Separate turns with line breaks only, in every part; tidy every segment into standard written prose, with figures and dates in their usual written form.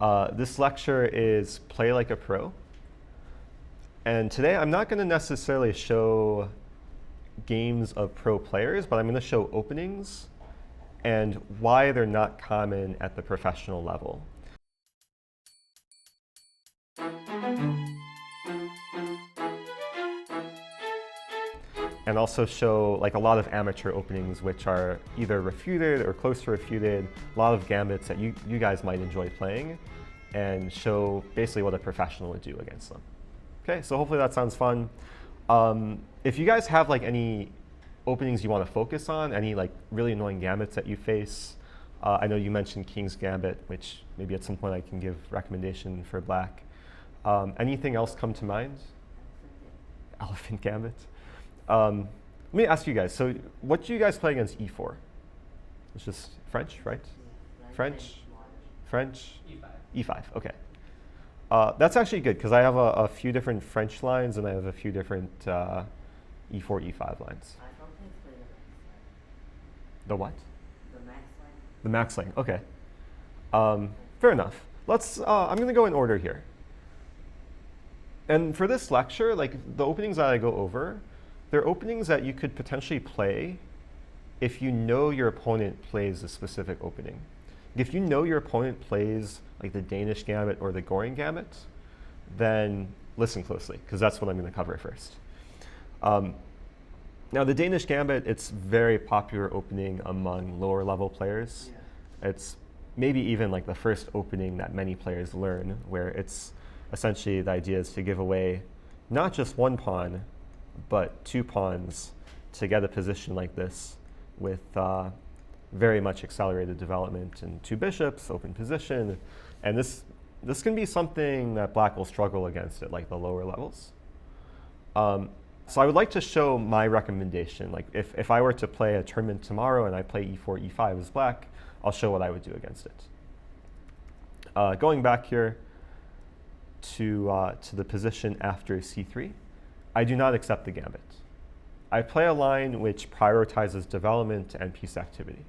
This lecture is Play Like a Pro. And today I'm not going to necessarily show games of pro players, but I'm going to show openings and why they're not common at the professional level. And also show like a lot of amateur openings which are either refuted or close to refuted, a lot of gambits that you guys might enjoy playing, and show basically what a professional would do against them. Okay, so hopefully that sounds fun. If you guys have like any openings you want to focus on, any like really annoying gambits that you face, I know you mentioned King's Gambit, which maybe at some point I can give recommendation for black. Anything else come to mind? Elephant Gambit. Let me ask you guys, so what do you guys play against e4? It's just French, right?
Yeah,
French? French?
E5.
E5, okay. That's actually good, because I have a few different French lines, and I have a few different E4, E5 lines.
I don't think play
The what?
the max line.
The max lane, okay. Fair enough. Let's, I'm going to go in order here. And for this lecture, like the openings that I go over, they're openings that you could potentially play if you know your opponent plays a specific opening. If you know your opponent plays like the Danish Gambit or the Goering Gambit, then listen closely, because that's what I'm going to cover first. Now, the Danish Gambit, it's very popular opening among lower level players.
Yeah.
It's maybe even like the first opening that many players learn, where it's essentially the idea is to give away not just one pawn, but two pawns to get a position like this with very much accelerated development, and two bishops, open position. And this can be something that black will struggle against at like the lower levels. So I would like to show my recommendation. Like if I were to play a tournament tomorrow and I play e4, e5 as black, I'll show what I would do against it. Going back here to the position after c3, I do not accept the gambit. I play a line which prioritizes development and piece activity.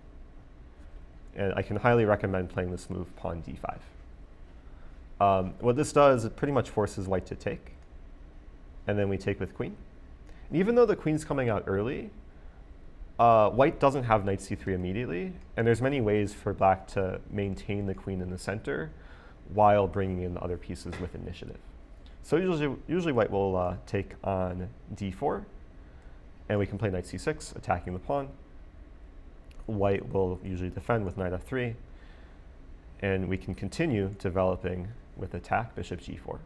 And I can highly recommend playing this move, pawn d5. What this does, it pretty much forces white to take. And then we take with queen. And even though the queen's coming out early, white doesn't have knight c3 immediately. And there's many ways for black to maintain the queen in the center while bringing in the other pieces with initiative. So usually white will take on d4. And we can play knight c6, attacking the pawn. White will usually defend with knight f3. And we can continue developing with attack, bishop g4.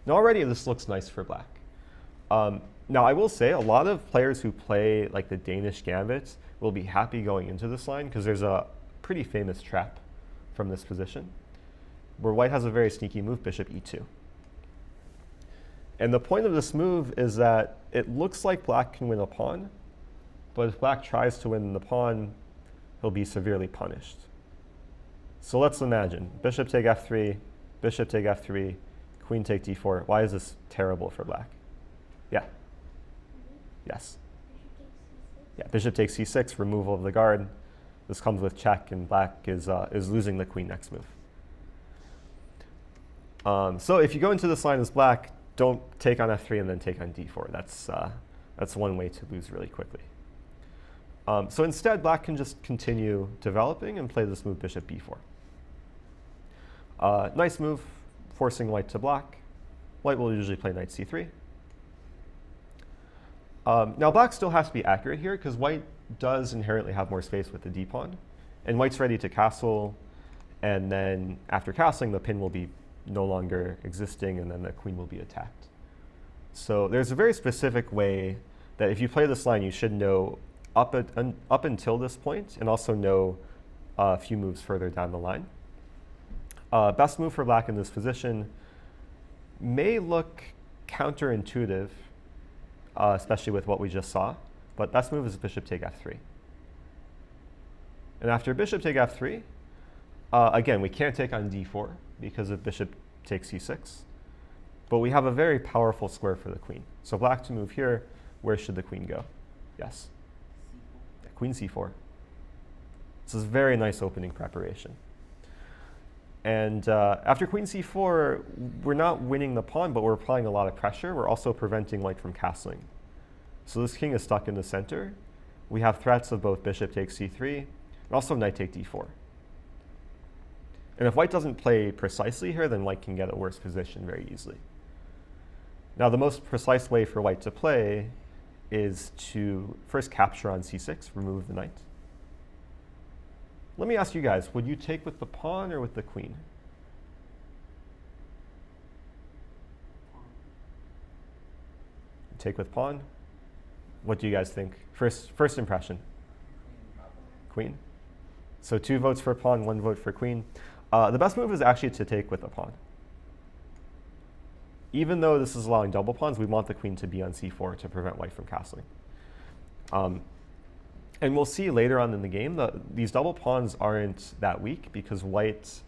Now already this looks nice for black. Now I will say a lot of players who play like the Danish Gambit will be happy going into this line, because there's a pretty famous trap from this position where white has a very sneaky move, bishop e2. And the point of this move is that it looks like black can win a pawn, but if black tries to win the pawn, he'll be severely punished. So let's imagine bishop take f3, bishop take f3, queen take d4. Why is this terrible for black? Yeah. Yes. Yeah, bishop takes c6, removal of the guard. This comes with check, and black is losing the queen next move. So if you go into this line as black, don't take on f3 and then take on d4. That's one way to lose really quickly. So instead, black can just continue developing and play this move, bishop b4. Nice move, forcing white to block. White will usually play knight c3. Now black still has to be accurate here, because white does inherently have more space with the d pawn. And white's ready to castle. And then after castling, the pin will be no longer existing, and then the queen will be attacked. So there's a very specific way that if you play this line, you should know up until this point, and also know a few moves further down the line. Best move for black in this position may look counterintuitive, especially with what we just saw, but best move is bishop take f3. And after bishop take f3, again, we can't take on d4 because of bishop takes c6, but we have a very powerful square for the queen. So black to move here, where should the queen go? Yes? Queen c4. This is very nice opening preparation. And after queen c4, we're not winning the pawn, but we're applying a lot of pressure. We're also preventing white from castling. So this king is stuck in the center. We have threats of both bishop takes c3, and also knight take d4. And if white doesn't play precisely here, then white can get a worse position very easily. Now, the most precise way for white to play is to first capture on c6, remove the knight. Let me ask you guys, would you take with the pawn or with the queen? Take with pawn? What do you guys think? First impression? Queen? So 2 votes for pawn, 1 vote for queen. The best move is actually to take with the pawn. Even though this is allowing double pawns, we want the queen to be on c4 to prevent white from castling. And we'll see later on in the game that these double pawns aren't that weak because white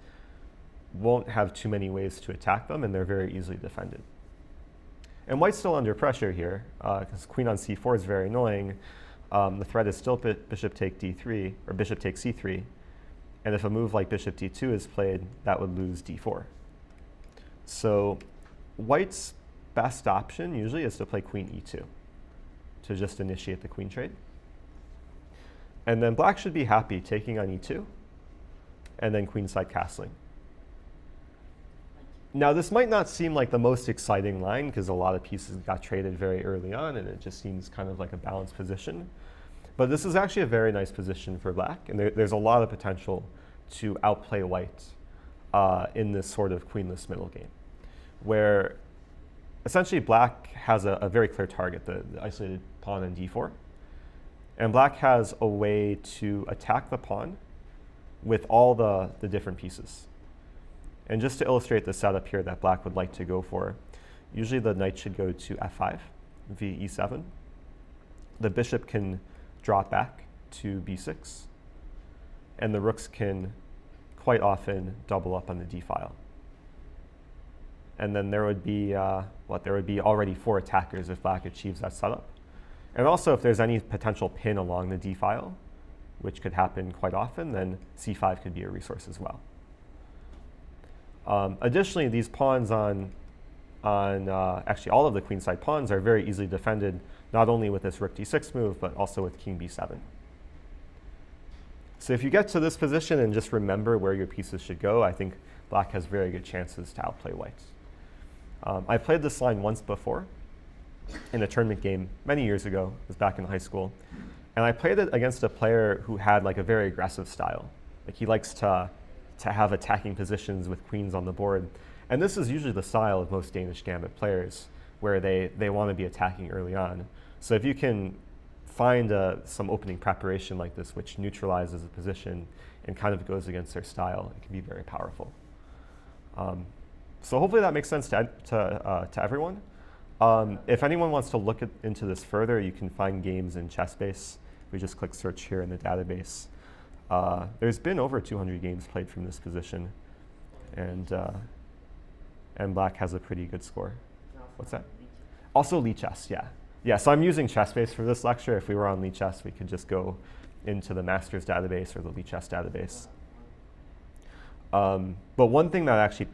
won't have too many ways to attack them, and they're very easily defended. And white's still under pressure here because queen on c4 is very annoying. The threat is still bishop take d3 or bishop take c3. And if a move like bishop d2 is played, that would lose d4. So white's best option usually is to play queen e2 to just initiate the queen trade. And then black should be happy taking on e2 and then queenside castling. Now, this might not seem like the most exciting line because a lot of pieces got traded very early on and it just seems kind of like a balanced position. But this is actually a very nice position for black, and there's a lot of potential to outplay white in this sort of queenless middle game, where essentially black has a very clear target, the isolated pawn in d4. And black has a way to attack the pawn with all the different pieces. And just to illustrate the setup here that black would like to go for, usually the knight should go to f5 via e7. The bishop can drop back to b6. And the rooks can quite often double up on the d file. And then there would be already 4 attackers if black achieves that setup. And also, if there's any potential pin along the d file, which could happen quite often, then c5 could be a resource as well. Additionally, these pawns on actually all of the queenside pawns are very easily defended, not only with this rook d6 move, but also with king b7. So if you get to this position and just remember where your pieces should go, I think black has very good chances to outplay white. I played this line once before in a tournament game many years ago. It was back in high school. And I played it against a player who had like a very aggressive style. Like he likes to have attacking positions with queens on the board. And this is usually the style of most Danish Gambit players, where they want to be attacking early on. So if you can find some opening preparation like this, which neutralizes the position and kind of goes against their style, it can be very powerful. So hopefully that makes sense to everyone. If anyone wants to look into this further, you can find games in ChessBase. We just click search here in the database. There's been over 200 games played from this position, and black has a pretty good score. What's that? Also Lichess, yeah. Yeah, so I'm using ChessBase for this lecture. If we were on Lichess, we could just go into the Masters database or the Lichess database. But one thing that actually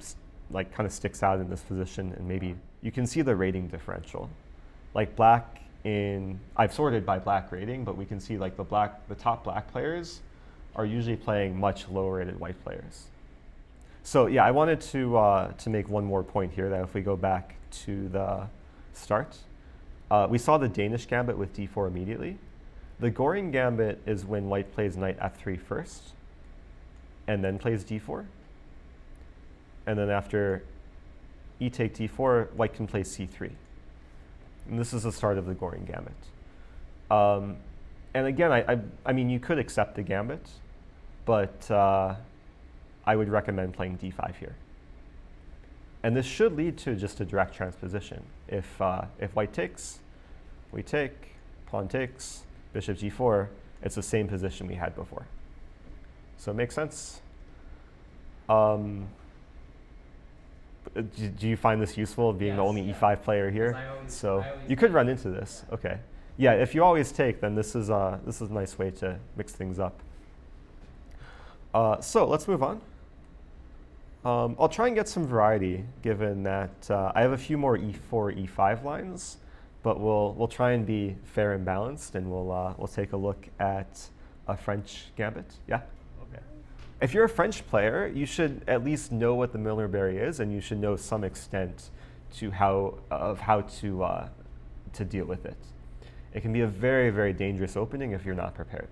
kind of sticks out in this position, and maybe you can see the rating differential. Like black I've sorted by black rating, but we can see like the top black players are usually playing much lower rated white players. So yeah, I wanted to make one more point here, that if we go back to the start, we saw the Danish Gambit with d4 immediately. The Goering Gambit is when white plays knight f3 first, and then plays d4. And then after e take d4, white can play c3. And this is the start of the Goering Gambit. And again, I mean, you could accept the Gambit, but I would recommend playing d5 here. And this should lead to just a direct transposition. If white takes, we take, pawn takes, bishop g4, it's the same position we had before. So it makes sense. Do you find this useful, being the only e5 player here? So you could run into this. Okay. Yeah, if you always take, then this is a nice way to mix things up. So let's move on. I'll try and get some variety, given that I have a few more e4, e5 lines, but we'll try and be fair and balanced, and we'll take a look at a French gambit. Yeah. Okay. If you're a French player, you should at least know what the Milner-Barry is, and you should know some extent to how to deal with it. It can be a very, very dangerous opening if you're not prepared.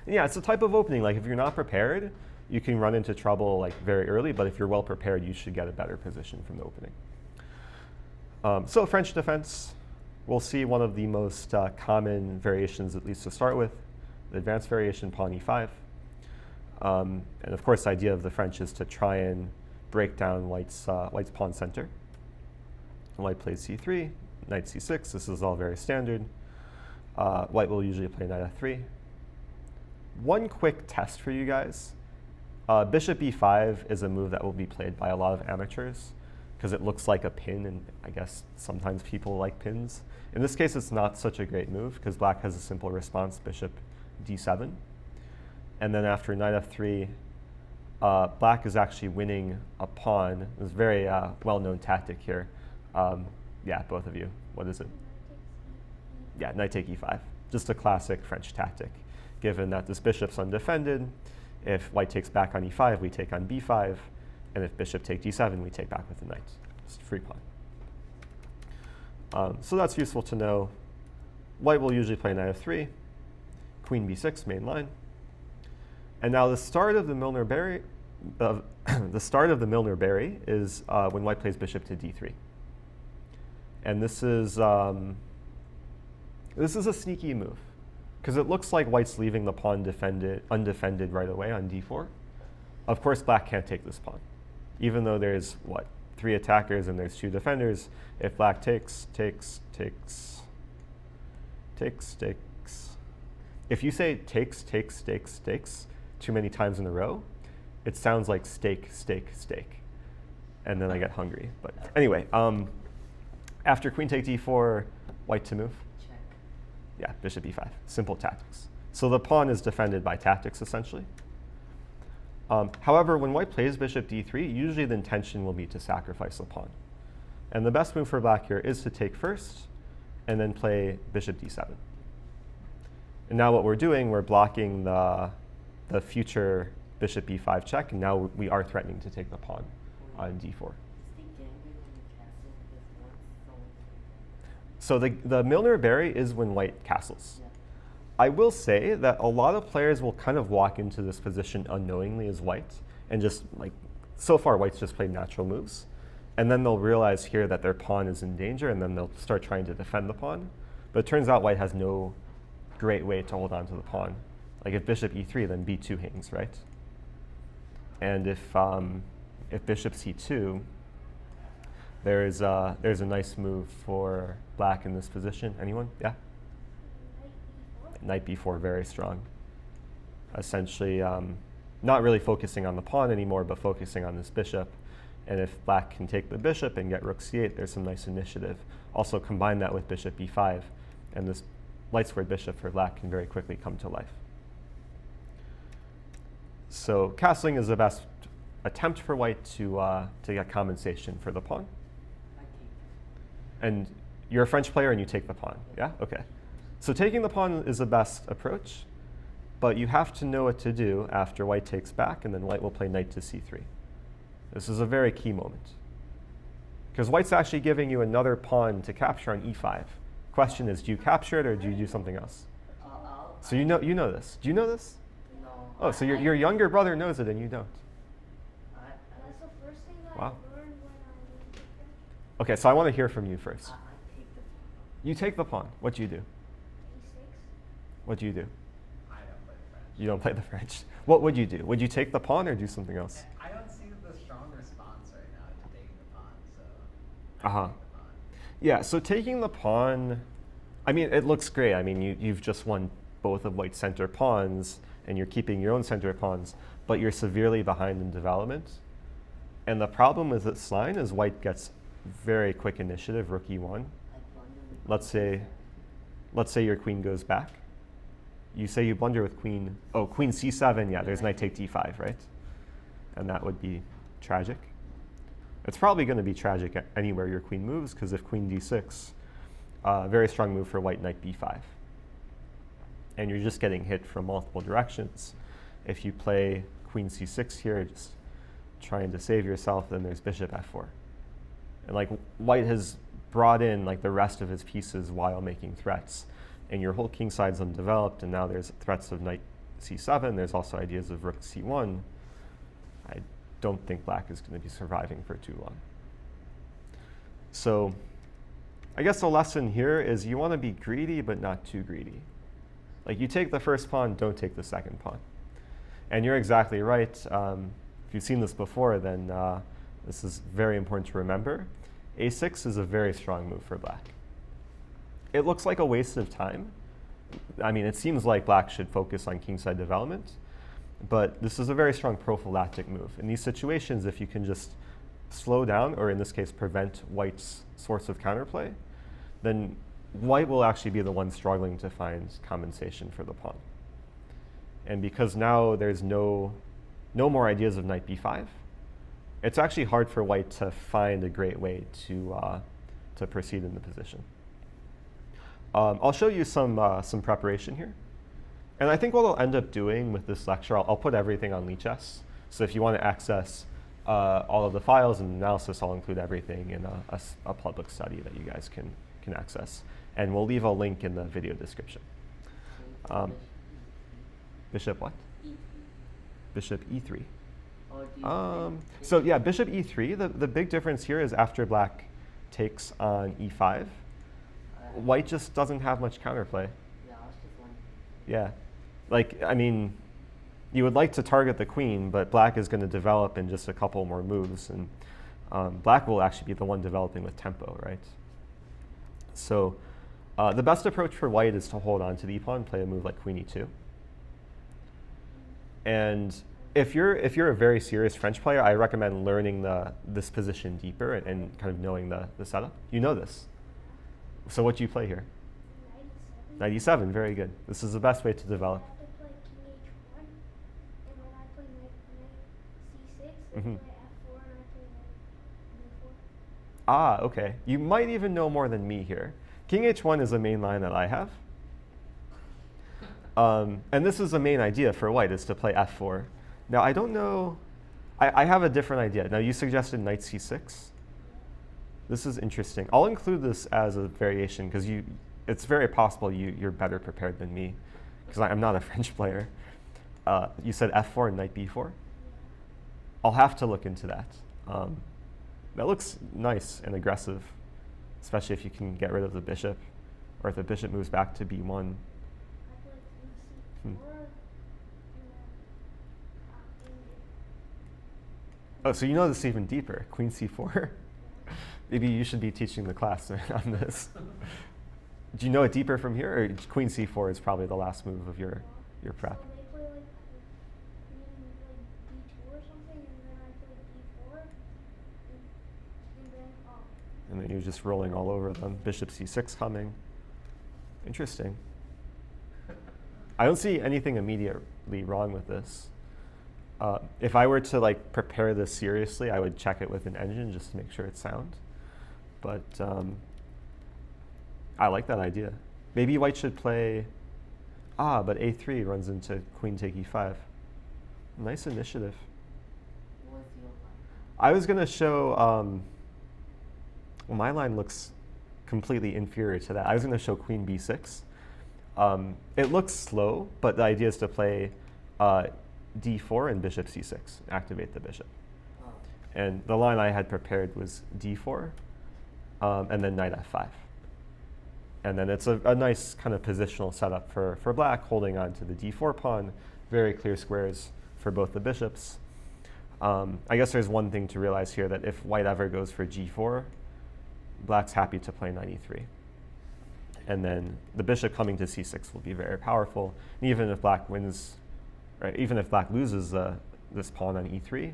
Yeah, it's a type of opening. Like if you're not prepared, you can run into trouble like very early, but if you're well prepared, you should get a better position from the opening. So French defense, we'll see one of the most common variations, at least to start with, the advanced variation, pawn e5. And of course, the idea of the French is to try and break down White's pawn center. White plays c3, knight c6. This is all very standard. White will usually play knight f3. One quick test for you guys. Bishop e5 is a move that will be played by a lot of amateurs because it looks like a pin, and I guess sometimes people like pins. In this case, it's not such a great move because black has a simple response, bishop d7. And then after knight f3, black is actually winning a pawn. It's a very well-known tactic here. Yeah, both of you. What is it? Yeah, knight take e5. Just a classic French tactic. Given that this bishop's undefended, if white takes back on e5, we take on b5. And if bishop take d7, we take back with the knight. Just free pawn. So that's useful to know. White will usually play knight f3, queen b6, main line. And now the start of the Milner-Barry, the start of the Milner-Barry is when white plays bishop to d3. And this is a sneaky move because it looks like white's leaving the pawn undefended right away on d4. Of course, black can't take this pawn. Even though there's, 3 attackers and there's 2 defenders, if black takes. If you say takes too many times in a row, it sounds like steak. And then I get hungry. But anyway, after queen take d4, white to move.
Check.
Yeah, bishop e5. Simple tactics. So the pawn is defended by tactics, essentially. However, when white plays bishop d3, usually the intention will be to sacrifice the pawn. And the best move for black here is to take first and then play bishop d7. And now what we're doing, we're blocking the future bishop e5 check, and now we are threatening to take the pawn on d4.
Is the gambit in the castle because once
So the Milner-Barry is when white castles.
yeah.
I will say that a lot of players will kind of walk into this position unknowingly as white, and just like, so far white's just played natural moves. And then they'll realize here that their pawn is in danger, and then they'll start trying to defend the pawn. But it turns out white has no great way to hold on to the pawn. Like if bishop e3, then b2 hangs, right? And if bishop c2, there's a nice move for black in this position. Anyone? Yeah? Knight b4, very strong. Essentially, not really focusing on the pawn anymore, but focusing on this bishop. And if black can take the bishop and get rook c8, there's some nice initiative. Also combine that with bishop b5, and this light squared bishop for black can very quickly come to life. So castling is the best attempt for white to get compensation for the pawn.
I keep.
And you're a French player and you take the pawn, yeah? Okay. So taking the pawn is the best approach, but you have to know what to do after white takes back, and then white will play knight to c3. This is a very key moment, because white's actually giving you another pawn to capture on e5. Question is, do you capture it or do you do something else? So you know this. Do you know this?
No.
Oh, so your younger brother knows it and you don't.
That's the first thing that
Wow.
I learned when I was a
Okay, so I want to hear from you first.
I take the pawn.
You take the pawn. What do you do?
E6.
What do you do?
I don't play French.
You don't play the French. What would you do? Would you take the pawn or do something else?
I don't see the strong response right now to taking the pawn, so
Uh-huh.
I take the pawn.
Yeah, so taking the pawn, I mean, it looks great. I mean, you've just won both of white's center pawns, and you're keeping your own center pawns, but you're severely behind in development. And the problem with this line is white gets very quick initiative, rook e1.
I wonder
Let's say your queen goes back. You say you blunder with queen, queen c7, yeah, there's knight take d5, right? and that would be tragic. It's probably going to be tragic anywhere your queen moves, because if queen d6, very strong move for white, knight b5. And you're just getting hit from multiple directions. If you play queen c6 here, just trying to save yourself, then there's bishop f4. And like white has brought in like the rest of his pieces while making threats. And your whole king side's undeveloped, and now there's threats of knight c7. There's also ideas of rook c1. I don't think black is going to be surviving for too long. So I guess the lesson here is you want to be greedy, but not too greedy. Like you take the first pawn, don't take the second pawn. And you're exactly right. If you've seen this before, then this is very important to remember. A6 is a very strong move for black. It looks like a waste of time. I mean, it seems like black should focus on kingside development, but this is a very strong prophylactic move. In these situations, if you can just slow down, or in this case, prevent white's source of counterplay, then white will actually be the one struggling to find compensation for the pawn. And because now there's no more ideas of knight b5, it's actually hard for white to find a great way to proceed in the position. I'll show you some preparation here. And I think what I'll end up doing with this lecture, I'll put everything on Lichess. So if you want to access all of the files and analysis, I'll include everything in a public study that you guys can access. And we'll leave a link in the video description. Bishop what? Bishop e3. So yeah, bishop e3, the big difference here is after black takes on e5, white just doesn't have much counterplay.
Yeah, I was just wondering.
Yeah, like, I mean, you would like to target the queen, but black is going to develop in just a couple more moves, and black will actually be the one developing with tempo, right? So the best approach for white is to hold on to the e-pawn, play a move like queen e2. And if you're a very serious French player, I recommend learning this position deeper and kind of knowing the setup. You know this. So what do you play here? Knight e7, very good. This is the best way to develop.
I have to play king h1, and when I play knight c6, I
Mhm.
play f4, and I play knight d4.
Ah, okay. You might even know more than me here. King h1 is the main line that I have. And this is the main idea for white, is to play f4. Now, I don't know. I have a different idea. Now, you suggested knight c6. This is interesting. I'll include this as a variation because it's very possible you're better prepared than me because I'm not a French player. You said f4 and knight b4. I'll have to look into that. That looks nice and aggressive, especially if you can get rid of the bishop, or if the bishop moves back to b1.
I play queen c4, and then
Oh, so you know this even deeper, queen c4. Maybe you should be teaching the class on this. Do you know it deeper from here, or queen c4 is probably the last move of your prep?
So they play like queen like d2 or something, and then I play d4, and then
And then you're just rolling all over them. Bishop c6 coming. Interesting. I don't see anything immediately wrong with this. If I were to like prepare this seriously, I would check it with an engine just to make sure it's sound. But I like that idea. Maybe white should play, but a3 runs into queen take e5. Nice initiative.
What's your line?
I was going to show, well, my line looks completely inferior to that. I was going to show queen b6. It looks slow, but the idea is to play d4 and bishop c6, activate the bishop.
Oh.
And the line I had prepared was d4, and then knight f5. And then it's a nice kind of positional setup for black, holding on to the d4 pawn, very clear squares for both the bishops. I guess there's one thing to realize here, that if white ever goes for g4, black's happy to play knight e3. And then the bishop coming to c6 will be very powerful. And even if black wins, right, even if black loses this pawn on e3,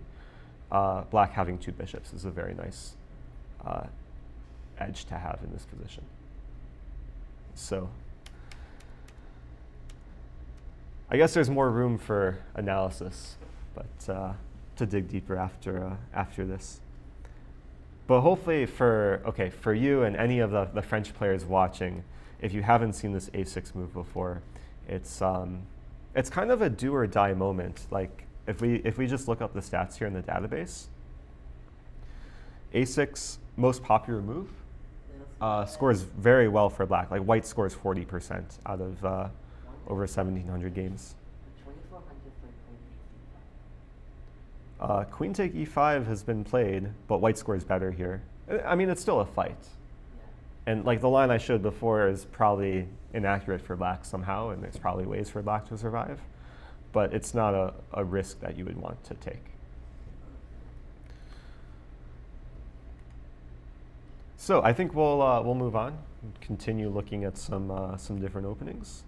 black having two bishops is a very nice edge to have in this position. So I guess there's more room for analysis, but to dig deeper after this. But hopefully for you and any of the French players watching, if you haven't seen this a6 move before, it's kind of a do or die moment. Like if we just look up the stats here in the database, a6 most popular move scores very well for black. Like white scores 40% out of over 1,700 games.
2400 for
Queen take e5 has been played, but white scores better here. I mean, it's still a fight.
Yeah.
And like the line I showed before is probably inaccurate for black somehow, and there's probably ways for black to survive. But it's not a risk that you would want to take. So I think we'll move on, continue looking at some different openings.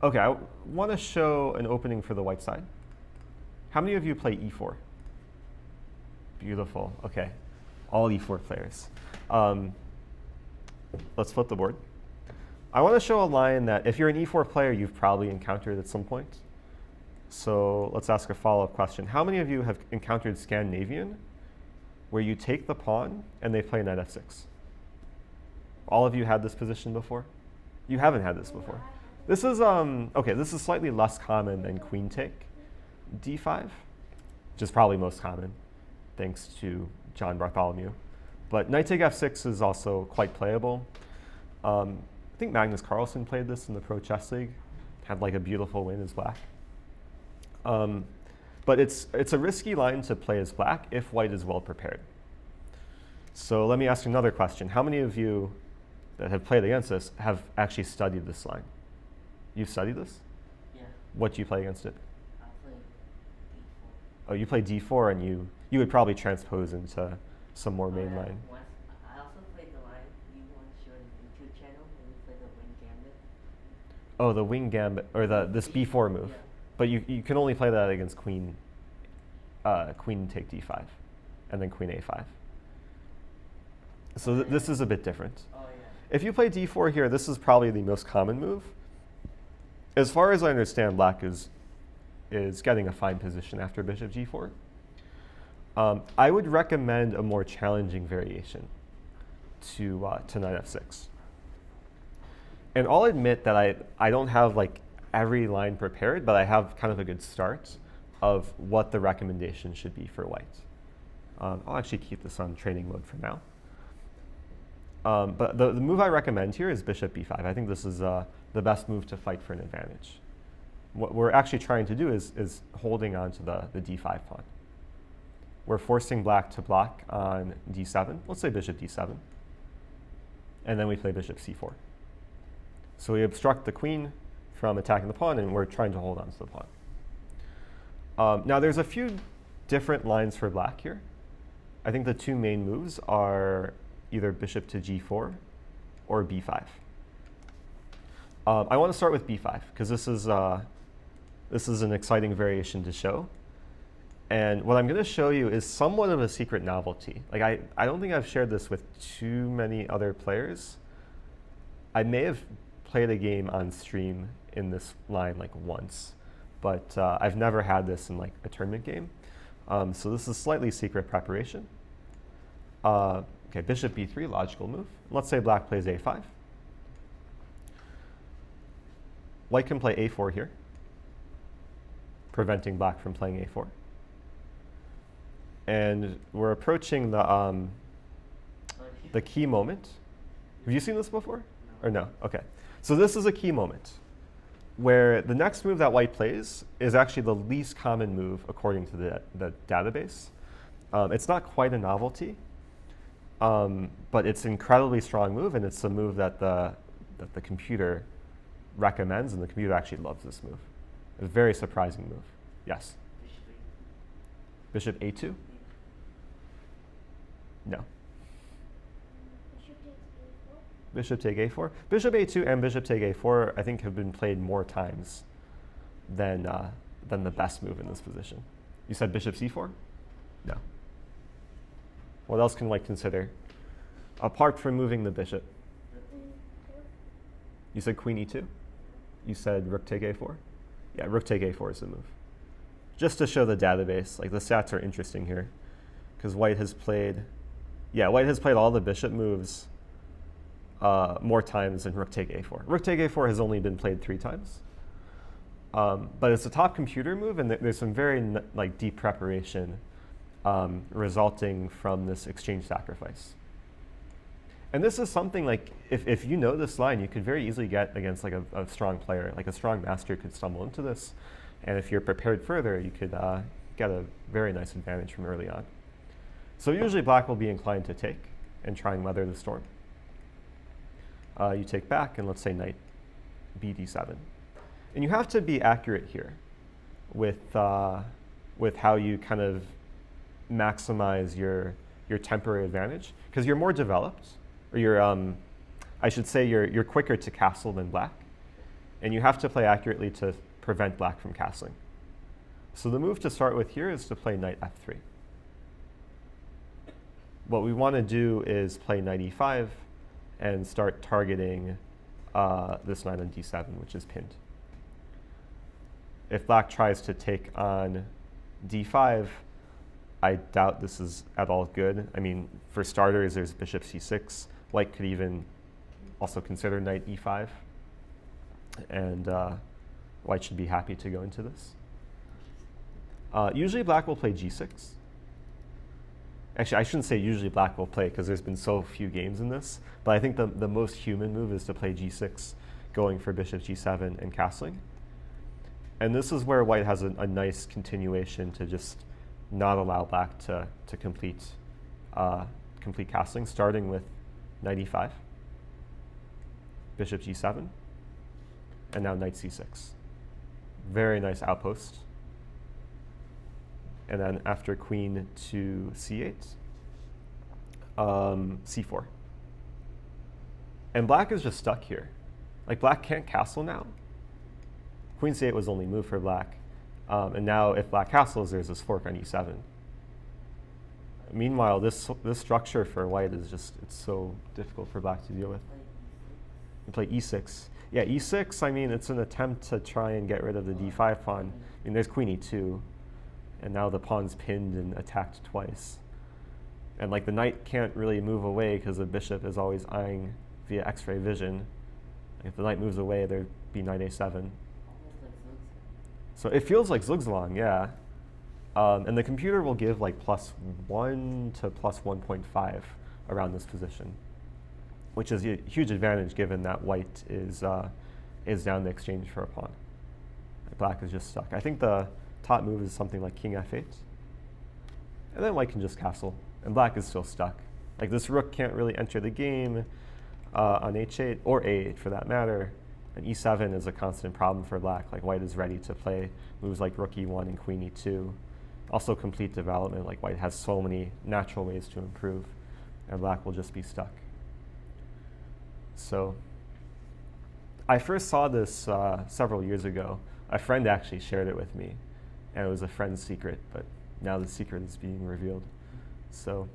Okay, I want to show an opening for the white side. How many of you play e4? Beautiful. Okay, all e4 players. Let's flip the board. I want to show a line that if you're an e4 player, you've probably encountered at some point. So let's ask a follow-up question. How many of you have encountered Scandinavian, where you take the pawn and they play knight f6? All of you had this position before? You haven't had this before. This is okay. This is slightly less common than queen take d5, which is probably most common, thanks to John Bartholomew. But knight take f6 is also quite playable. I think Magnus Carlsen played this in the Pro Chess League, had like a beautiful win as black. But it's a risky line to play as black if white is well prepared. So let me ask you another question. How many of you that have played against this have actually studied this line? You've studied this?
Yeah.
What do you play against it?
I play d4.
Oh, you play d4, and you would probably transpose into some more main line.
I also played the line you showed in YouTube channel when we played the wing gambit.
Oh, the wing gambit, or this b4 move.
Yeah.
But you can only play that against queen take d5, and then queen a5. So this is a bit different.
Oh yeah.
If you play d4 here, this is probably the most common move. As far as I understand, black is getting a fine position after bishop g4. I would recommend a more challenging variation to knight f6. And I'll admit that I don't have like every line prepared, but I have kind of a good start of what the recommendation should be for white. I'll actually keep this on training mode for now. But the move I recommend here is bishop b5. I think this is the best move to fight for an advantage. What we're actually trying to do is holding on to the d5 pawn. We're forcing black to block on d7. Let's say bishop d7. And then we play bishop c4. So we obstruct the queen from attacking the pawn, and we're trying to hold on to the pawn. Now there's a few different lines for black here. I think the two main moves are either bishop to g4 or b5. I want to start with b5 because this is an exciting variation to show. And what I'm going to show you is somewhat of a secret novelty. Like I don't think I've shared this with too many other players. I may have played a game on stream in this line like once, but I've never had this in like a tournament game. So this is slightly secret preparation. Okay, bishop b3, logical move. Let's say black plays a5. White can play a4 here, preventing black from playing a4. And we're approaching the key moment. Have you seen this before?
No.
Or no? Okay. So this is a key moment where the next move that white plays is actually the least common move according to the database. It's not quite a novelty, but it's an incredibly strong move, and it's a move that the computer recommends, and the computer actually loves this move. It's a very surprising move. Yes? Bishop a2? No.
Bishop takes a4.
Bishop take a4. Bishop a2 and bishop take a4, I think, have been played more times than the best move in this position. You said bishop c4? No. What else can white consider? Apart from moving the bishop. You said queen e2? You said rook take a4? Yeah, rook take a4 is the move. Just to show the database, like the stats are interesting here, because white has played all the bishop moves more times than rook take a4. Rook take a4 has only been played 3 times. But it's a top computer move, and there's some very deep preparation resulting from this exchange sacrifice. And this is something like, if you know this line, you could very easily get against like a strong player, like a strong master could stumble into this. And if you're prepared further, you could get a very nice advantage from early on. So usually black will be inclined to take and try and weather the storm. You take back, and let's say knight bd7. And you have to be accurate here with how you kind of maximize your temporary advantage, because you're more developed, or you're quicker to castle than black, and you have to play accurately to prevent black from castling. So the move to start with here is to play knight f3. What we want to do is play knight e5 and start targeting this knight on d7, which is pinned. If black tries to take on d5, I doubt this is at all good. I mean, for starters, there's bishop c6. White could even also consider knight e5. And white should be happy to go into this. Usually black will play g6. Actually, I shouldn't say usually black will play, because there's been so few games in this. But I think the most human move is to play g6, going for bishop g7 and castling. And this is where white has a nice continuation to just not allow black to complete castling, starting with knight e5, bishop g7, and now knight c6. Very nice outpost. And then after queen to c8, c4. And black is just stuck here. Like, black can't castle now. Queen c8 was the only move for black. And now if black castles, there's this fork on e7. Meanwhile, this structure for white is just, it's so difficult for black to deal with. You play e6. Yeah, e6, I mean, it's an attempt to try and get rid of the d5 pawn. I mean, there's queen e2. And now the pawn's pinned and attacked twice. And like, the knight can't really move away because the bishop is always eyeing via x-ray vision. If the knight moves away, there'd be knight a7. So it feels like Zugzwang, yeah. And the computer will give like +1 to +1.5 around this position, which is a huge advantage given that white is down the exchange for a pawn. Black is just stuck. I think the top move is something like king f8. And then white can just castle, and black is still stuck. Like, this rook can't really enter the game on h8, or a8 for that matter. And e7 is a constant problem for black. Like, white is ready to play moves like rook e1 and queen e2. Also complete development. Like, white has so many natural ways to improve, and black will just be stuck. So I first saw this several years ago. A friend actually shared it with me, and it was a friend's secret, but now the secret is being revealed. So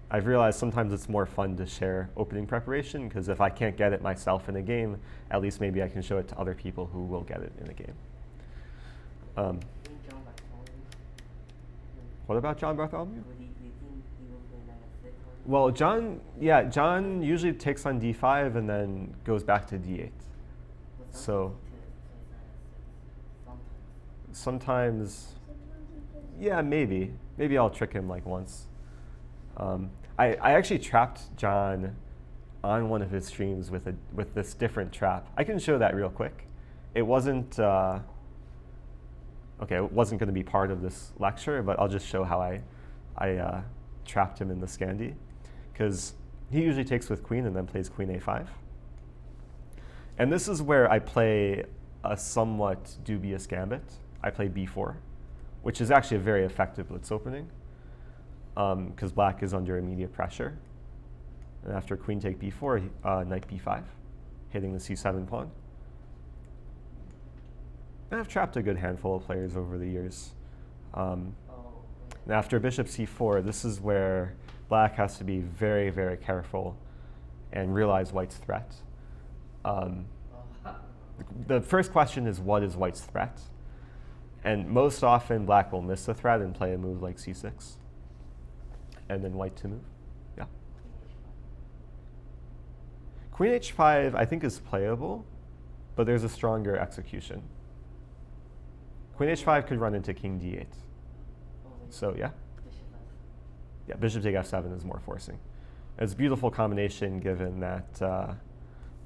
I've realized sometimes it's more fun to share opening preparation, because if I can't get it myself in a game, at least maybe I can show it to other people who will get it in a game. What about John Bartholomew? Well, John usually takes on d5 and then goes back to d8. So sometimes, yeah, maybe I'll trick him like once. I actually trapped John on one of his streams with this different trap. I can show that real quick. It wasn't it wasn't going to be part of this lecture, but I'll just show how I trapped him in the Scandi, because he usually takes with queen and then plays queen a5. And this is where I play a somewhat dubious gambit. I play b4, which is actually a very effective blitz opening, because black is under immediate pressure. And after queen take b4, knight b5, hitting the c7 pawn. And I've trapped a good handful of players over the years. And after bishop c4, this is where black has to be very, very careful and realize white's threat. The first question is, what is white's threat? And most often, black will miss the threat and play a move like c6. And then white to move. Yeah. Queen h5, I think, is playable, but there's a stronger execution. Queen h5 could run into king d8. So, yeah. Yeah, bishop take f7 is more forcing. It's a beautiful combination given that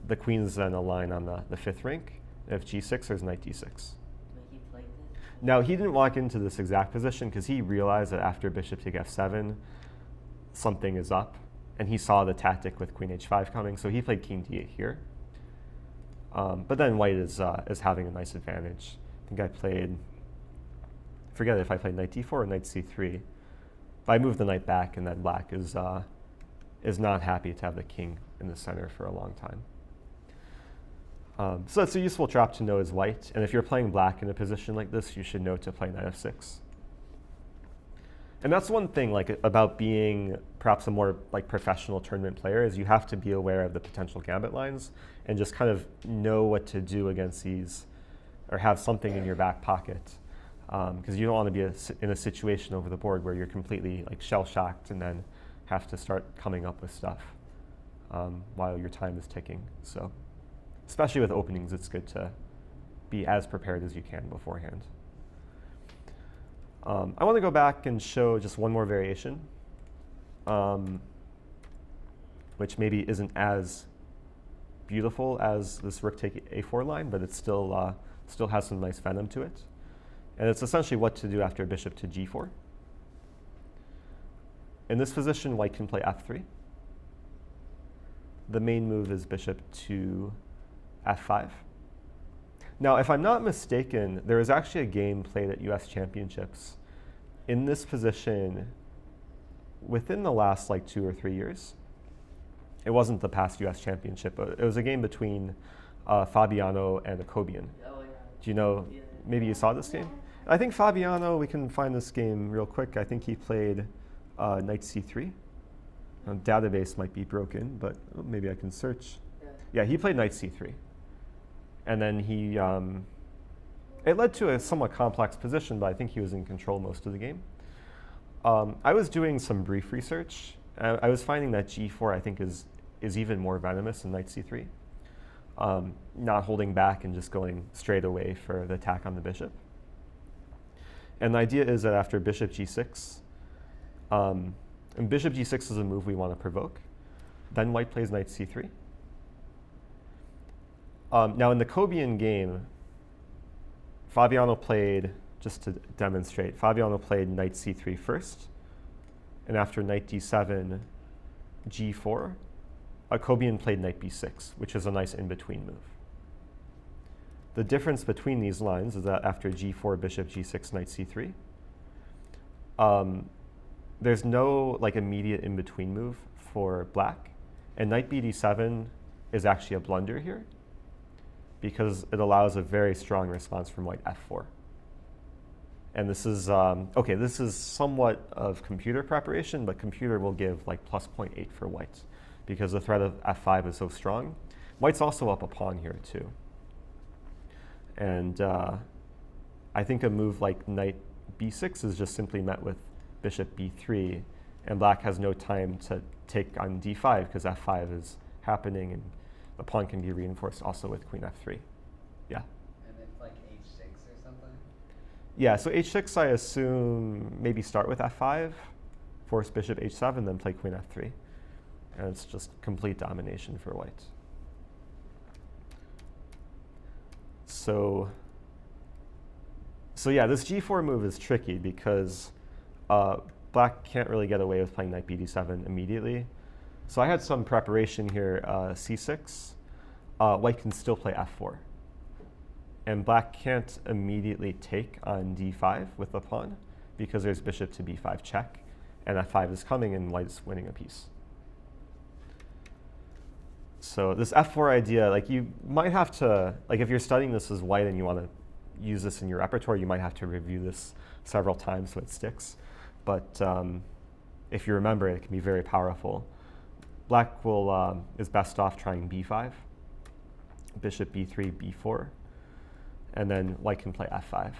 the queens then align on the fifth rank. If g6, there's knight d6.
He played this?
Now, he didn't walk into this exact position because he realized that after bishop take f7, something is up. And he saw the tactic with queen h5 coming, so he played king d8 here. But then white is having a nice advantage. I think I played, forget if I played knight d4 or knight c3. But I moved the knight back, and then black is not happy to have the king in the center for a long time. So that's a useful trap to know as white. And if you're playing black in a position like this, you should know to play knight f6. And that's one thing about being perhaps a more professional tournament player is you have to be aware of the potential gambit lines and just kind of know what to do against these or have something in your back pocket. Because you don't want to be in a situation over the board where you're completely shell-shocked and then have to start coming up with stuff while your time is ticking. So especially with openings, it's good to be as prepared as you can beforehand. I want to go back and show just one more variation, which maybe isn't as beautiful as this rook take a4 line, but it still has some nice venom to it. And it's essentially what to do after bishop to g4. In this position, white can play f3. The main move is bishop to f5. Now, if I'm not mistaken, there is actually a game played at US Championships in this position within the last 2 or 3 years. It wasn't the past US Championship, but it was a game between Fabiano and Akobian.
Oh, yeah.
Do you know,
Yeah.
maybe you saw this game? I think Fabiano, we can find this game real quick. I think he played knight c3. Database might be broken, but maybe I can search. Yeah, he played knight c3. And then he, it led to a somewhat complex position, but I think he was in control most of the game. I was doing some brief research. I was finding that g4, I think, is even more venomous than knight c3. Not holding back and just going straight away for the attack on the bishop. And the idea is that after bishop g6, and bishop g6 is a move we want to provoke, then white plays knight c3. Now in the Kobian game, Fabiano played, just to demonstrate, Fabiano played knight c3 first, and after knight d7, g4, Akobian played knight b6, which is a nice in-between move. The difference between these lines is that after g4, bishop g6, knight c3, there's no immediate in-between move for black, and knight bd7 is actually a blunder here because it allows a very strong response from white f4. And this is, okay, this is somewhat of computer preparation, but computer will give plus 0.8 for white because the threat of f5 is so strong. White's also up a pawn here too. And I think a move like knight b6 is just simply met with bishop b3, and black has no time to take on d5 because f5 is happening, and the pawn can be reinforced also with queen f3. Yeah.
And then h6 or something?
Yeah, so h6 I assume maybe start with f5, force bishop h7, then play queen f3. And it's just complete domination for white. So yeah, this g4 move is tricky because black can't really get away with playing knight bd7 immediately. So I had some preparation here, c6. White can still play f4. And black can't immediately take on d5 with the pawn because there's bishop to b5 check, and f5 is coming and white is winning a piece. So this f4 idea, you might have to, if you're studying this as white and you want to use this in your repertoire, you might have to review this several times so it sticks. But if you remember it, it can be very powerful. Black is best off trying b5. bishop b3, b4, and then white can play f5.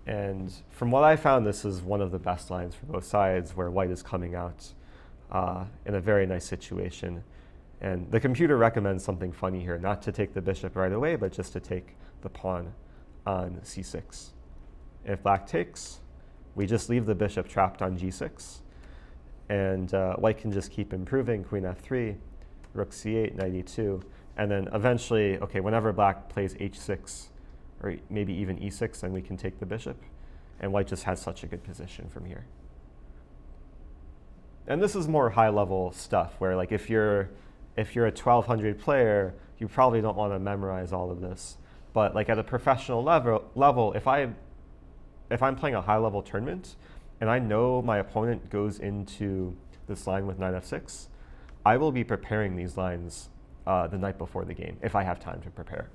And from what I found, this is one of the best lines for both sides, where white is coming out in a very nice situation. And the computer recommends something funny here, not to take the bishop right away, but just to take the pawn on c6. If black takes, we just leave the bishop trapped on g6, and white can just keep improving, queen f3, rook c8, knight e2, and then eventually, okay, whenever black plays h6, or maybe even e6, then we can take the bishop, and white just has such a good position from here. And this is more high-level stuff, where like if you're a 1200 player, you probably don't want to memorize all of this. But like at a professional level, if I'm playing a high-level tournament, and I know my opponent goes into this line with knight f6, I will be preparing these lines the night before the game, if I have time to prepare.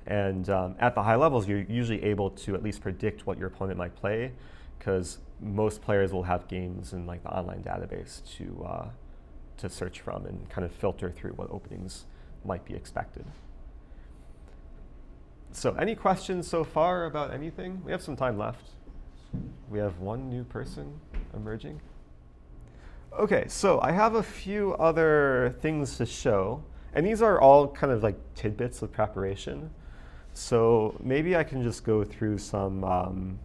And at the high levels, you're usually able to at least predict what your opponent might play, because most players will have games in like the online database to search from and kind of filter through what openings might be expected. So any questions so far about anything? We have some time left. We have one new person emerging. Okay, so I have a few other things to show, and these are all kind of like tidbits of preparation. So maybe I can just go through some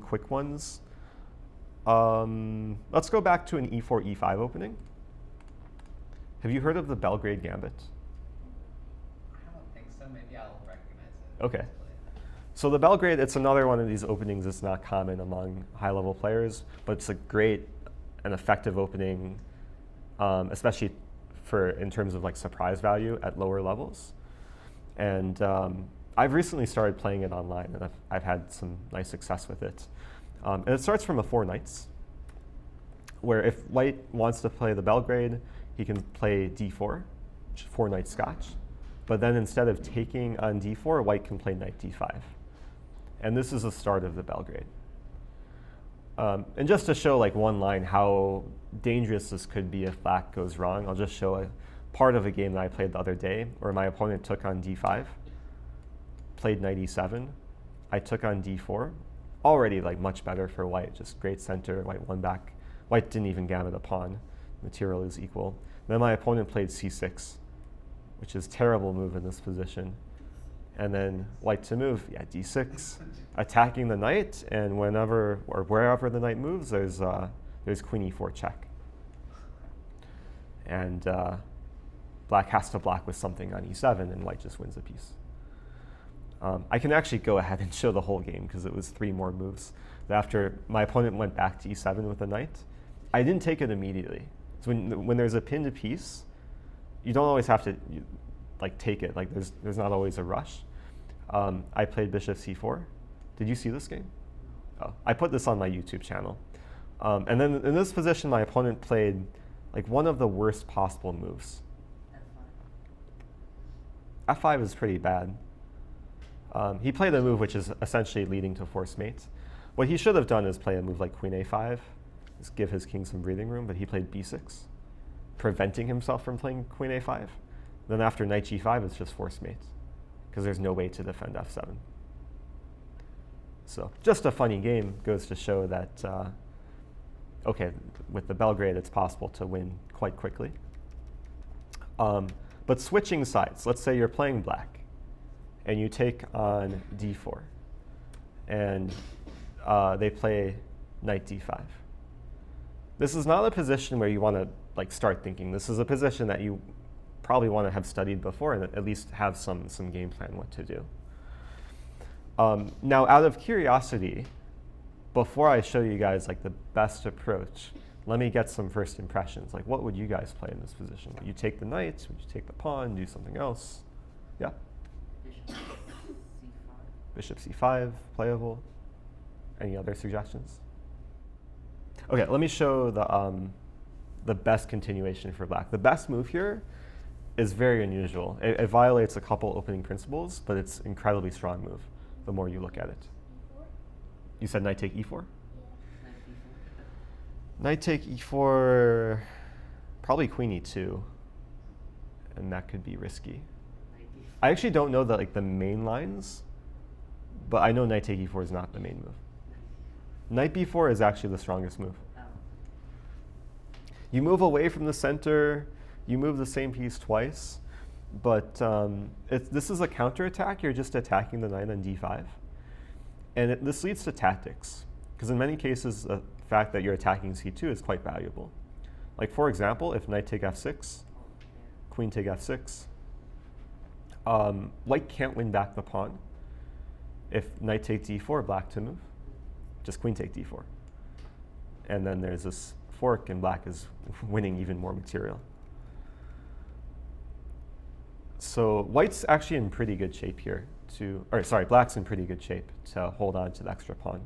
quick ones. Let's go back to an e4, e5 opening. Have you heard of the Belgrade Gambit?
I don't think so. Maybe I'll recognize it.
Okay. So the Belgrade, it's another one of these openings that's not common among high-level players, but it's a great and effective opening, especially in terms of like surprise value at lower levels. And I've recently started playing it online, and I've had some nice success with it. And it starts from a 4 knights, where if white wants to play the Belgrade, he can play d4, which is 4 knight Scotch. But then instead of taking on d4, white can play knight d5. And this is the start of the Belgrade. And just to show like one line how dangerous this could be if black goes wrong, I'll just show a part of a game that I played the other day where my opponent took on d5, played knight e7, I took on d4, already like much better for white, just great center, white won back. White didn't even gambit a pawn, material is equal. Then my opponent played c6, which is a terrible move in this position. And then white to move, yeah, d6, attacking the knight, and whenever or wherever the knight moves, there's queen e4 check. And black has to block with something on e7, and white just wins a piece. I can actually go ahead and show the whole game, because it was 3 more moves. After my opponent went back to e7 with a knight, I didn't take it immediately. So when there's a pinned piece, you don't always have to like take it. Like there's not always a rush. I played bishop c4. Did you see this game? Oh, I put this on my YouTube channel. And then in this position, my opponent played like one of the worst possible moves. F5 is pretty bad. He played a move which is essentially leading to forced mates. What he should have done is play a move like queen a5, just give his king some breathing room, but he played b6, preventing himself from playing queen a5. Then after knight g5, it's just forced mates, because there's no way to defend f7. So just a funny game, goes to show that, okay, with the Belgrade, it's possible to win quite quickly. But switching sides, let's say you're playing black, and you take on d4, and they play knight d5. This is not a position where you want to like start thinking. This is a position that you probably want to have studied before and at least have some game plan what to do. Now, out of curiosity, before I show you guys like the best approach, let me get some first impressions. Like, what would you guys play in this position? Would you take the knight? Would you take the pawn? Do something else? Yeah. Bishop c5, playable. Any other suggestions? Okay, let me show the best continuation for black. The best move here is very unusual. It violates a couple opening principles, but it's an incredibly strong move the more you look at it.
E4?
You said knight take e4?
Yeah.
Knight take e4, probably queen e2. and that could be risky.
Knight D4.
I actually don't know the main lines, but I know knight take e4 is not the main move. Knight b4 is actually the strongest move.
Oh.
You move away from the center, you move the same piece twice, but this is a counterattack. You're just attacking the knight on d5. And this leads to tactics, because in many cases, the fact that you're attacking c2 is quite valuable. Like, for example, if knight take f6,
Oh, yeah.
queen take f6, white can't win back the pawn. If knight take d4, black to move, just queen take d4. And then there's this fork, and black is winning even more material. So white's actually in pretty good shape here black's in pretty good shape to hold on to the extra pawn.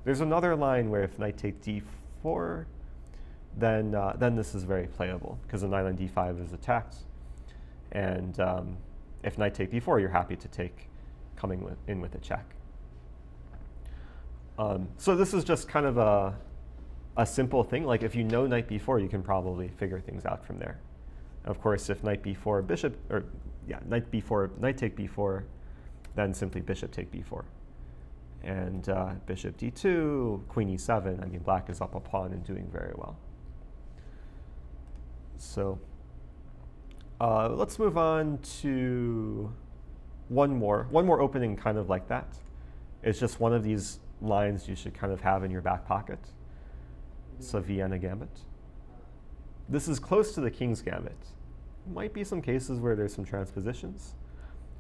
There's another line where if knight take d4, then this is very playable, because the knight on d5 is attacked. And if knight take d4, you're happy to take, coming in with a check. So this is just kind of a simple thing. Like, if you know knight b4, you can probably figure things out from there. Of course, if knight b4, knight take b4, then simply bishop take b4. And bishop d2, queen e7. I mean, black is up a pawn and doing very well. So let's move on to one more opening kind of like that. It's just one of these lines you should kind of have in your back pocket. It's a Vienna Gambit. This is close to the King's Gambit. Might be some cases where there's some transpositions.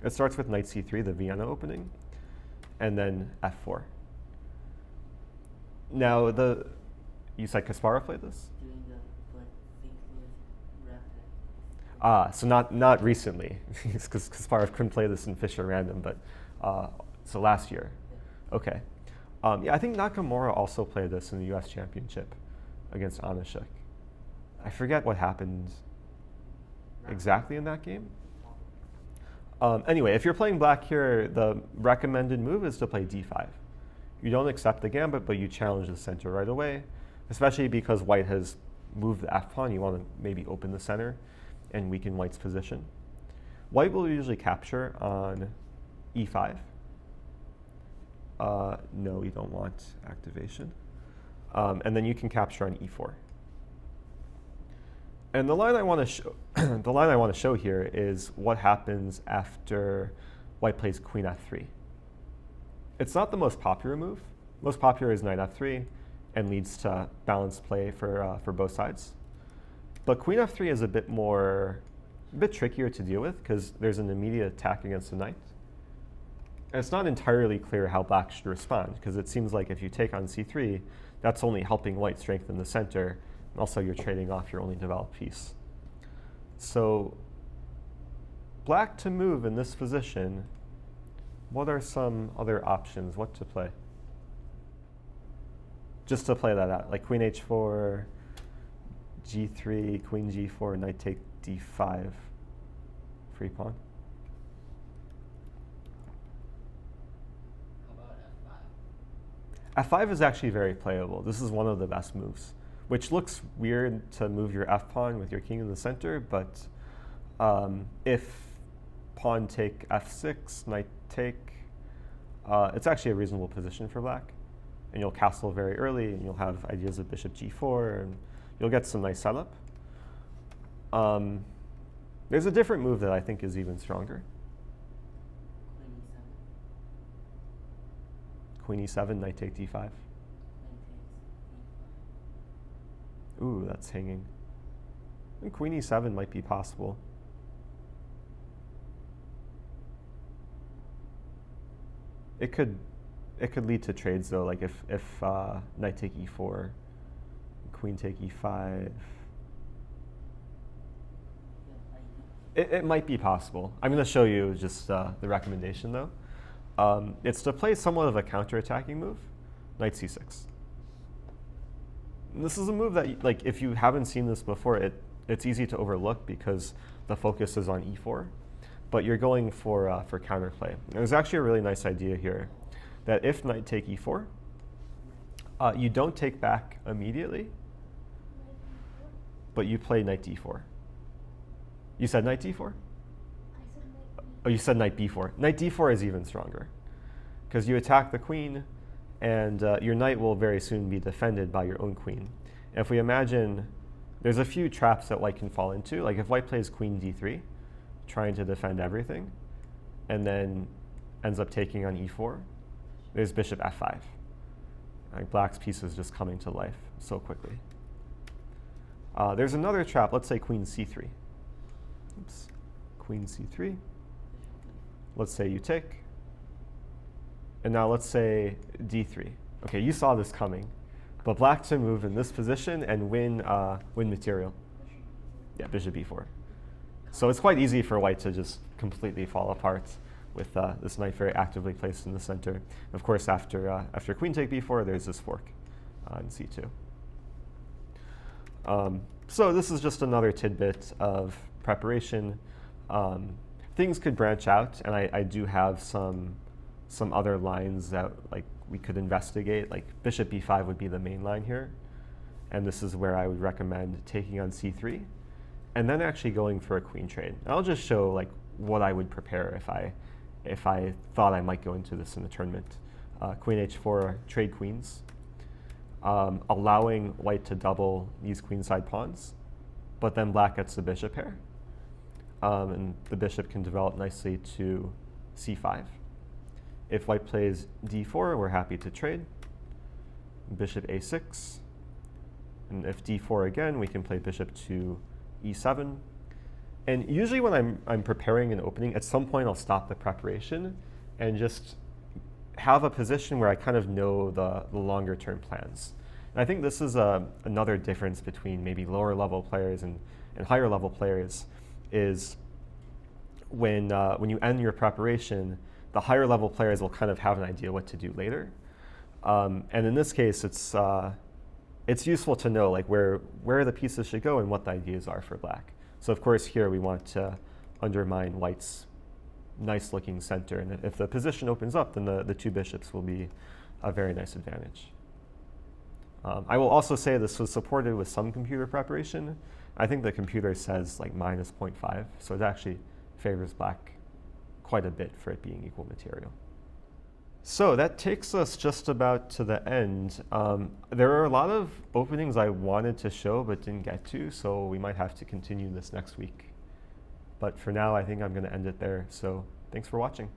It starts with knight c3, the Vienna opening, and then f4. Now, you said Kasparov played this?
Doing the foot things with ref.
So not recently, because Kasparov couldn't play this in Fischer Random, but so last year.
Yeah.
Okay. Yeah, I think Nakamura also played this in the U.S. Championship against Onishuk. I forget what happened exactly in that game. Anyway, if you're playing black here, the recommended move is to play d5. You don't accept the gambit, but you challenge the center right away, especially because white has moved the f-pawn. You want to maybe open the center and weaken white's position. White will usually capture on e5. No, you don't want activation. And then you can capture on e4. And the line I want to show, the line I want to show here is what happens after white plays queen f3. It's not the most popular move. Most popular is knight f3, and leads to balanced play for both sides. But queen f3 is a bit trickier to deal with, because there's an immediate attack against the knight. And it's not entirely clear how black should respond, because it seems like if you take on c3, that's only helping white strengthen the center. Also, you're trading off your only developed piece. So black to move in this position, what are some other options? What to play? Just to play that out, like queen h4, g3, queen g4, knight take d5, free pawn.
How about f5?
f5 is actually very playable. This is one of the best moves, which looks weird to move your f-pawn with your king in the center, but if pawn take f6, knight take, it's actually a reasonable position for black. And you'll castle very early, and you'll have ideas of bishop g4, and you'll get some nice setup. There's a different move that I think is even stronger.
Queen e7.
Queen e7, knight take d5.
Queen takes e5.
Ooh, that's hanging. And queen e7 might be possible. It could lead to trades though, like if knight take e4, queen take e5. It might be possible. I'm going to show you just the recommendation though. It's to play somewhat of a counter-attacking move, knight c6. And this is a move that, like, if you haven't seen this before, it's easy to overlook because the focus is on e4. But you're going for counterplay. There's actually a really nice idea here that if knight take e4, you don't take back immediately, but you play knight d4. You said knight d4?
I said knight B.
Oh, you said knight b4. Knight d4 is even stronger because you attack the queen, and your knight will very soon be defended by your own queen. And if we imagine, there's a few traps that white can fall into. Like if white plays queen d3, trying to defend everything, and then ends up taking on e4, there's bishop f5. Like black's piece is just coming to life so quickly. There's another trap, let's say queen c3. Oops. Queen c3. Let's say you take. And now let's say d3. Okay, you saw this coming. But black to move in this position and win material. Yeah, bishop b4. So it's quite easy for white to just completely fall apart with this knight very actively placed in the center. Of course, after queen take b4, there's this fork in c2. So this is just another tidbit of preparation. Things could branch out, and I do have some other lines that like we could investigate. Like bishop b5 would be the main line here, and this is where I would recommend taking on c3, and then actually going for a queen trade. And I'll just show like what I would prepare if I thought I might go into this in the tournament. Queen h4, trade queens, allowing white to double these queenside pawns, but then black gets the bishop pair, and the bishop can develop nicely to c5. If white plays d4, we're happy to trade. Bishop a6. And if d4 again, we can play bishop to e7. And usually when I'm preparing an opening, at some point I'll stop the preparation and just have a position where I kind of know the longer term plans. And I think this is another difference between maybe lower level players and higher level players is when you end your preparation, the higher level players will kind of have an idea what to do later. And in this case, it's useful to know like where the pieces should go and what the ideas are for black. So of course here we want to undermine white's nice looking center, and if the position opens up, then the two bishops will be a very nice advantage. I will also say this was supported with some computer preparation. I think the computer says like minus 0.5, so it actually favors black quite a bit for it being equal material. So that takes us just about to the end. There are a lot of openings I wanted to show but didn't get to, so we might have to continue this next week. But for now, I think I'm going to end it there. So thanks for watching.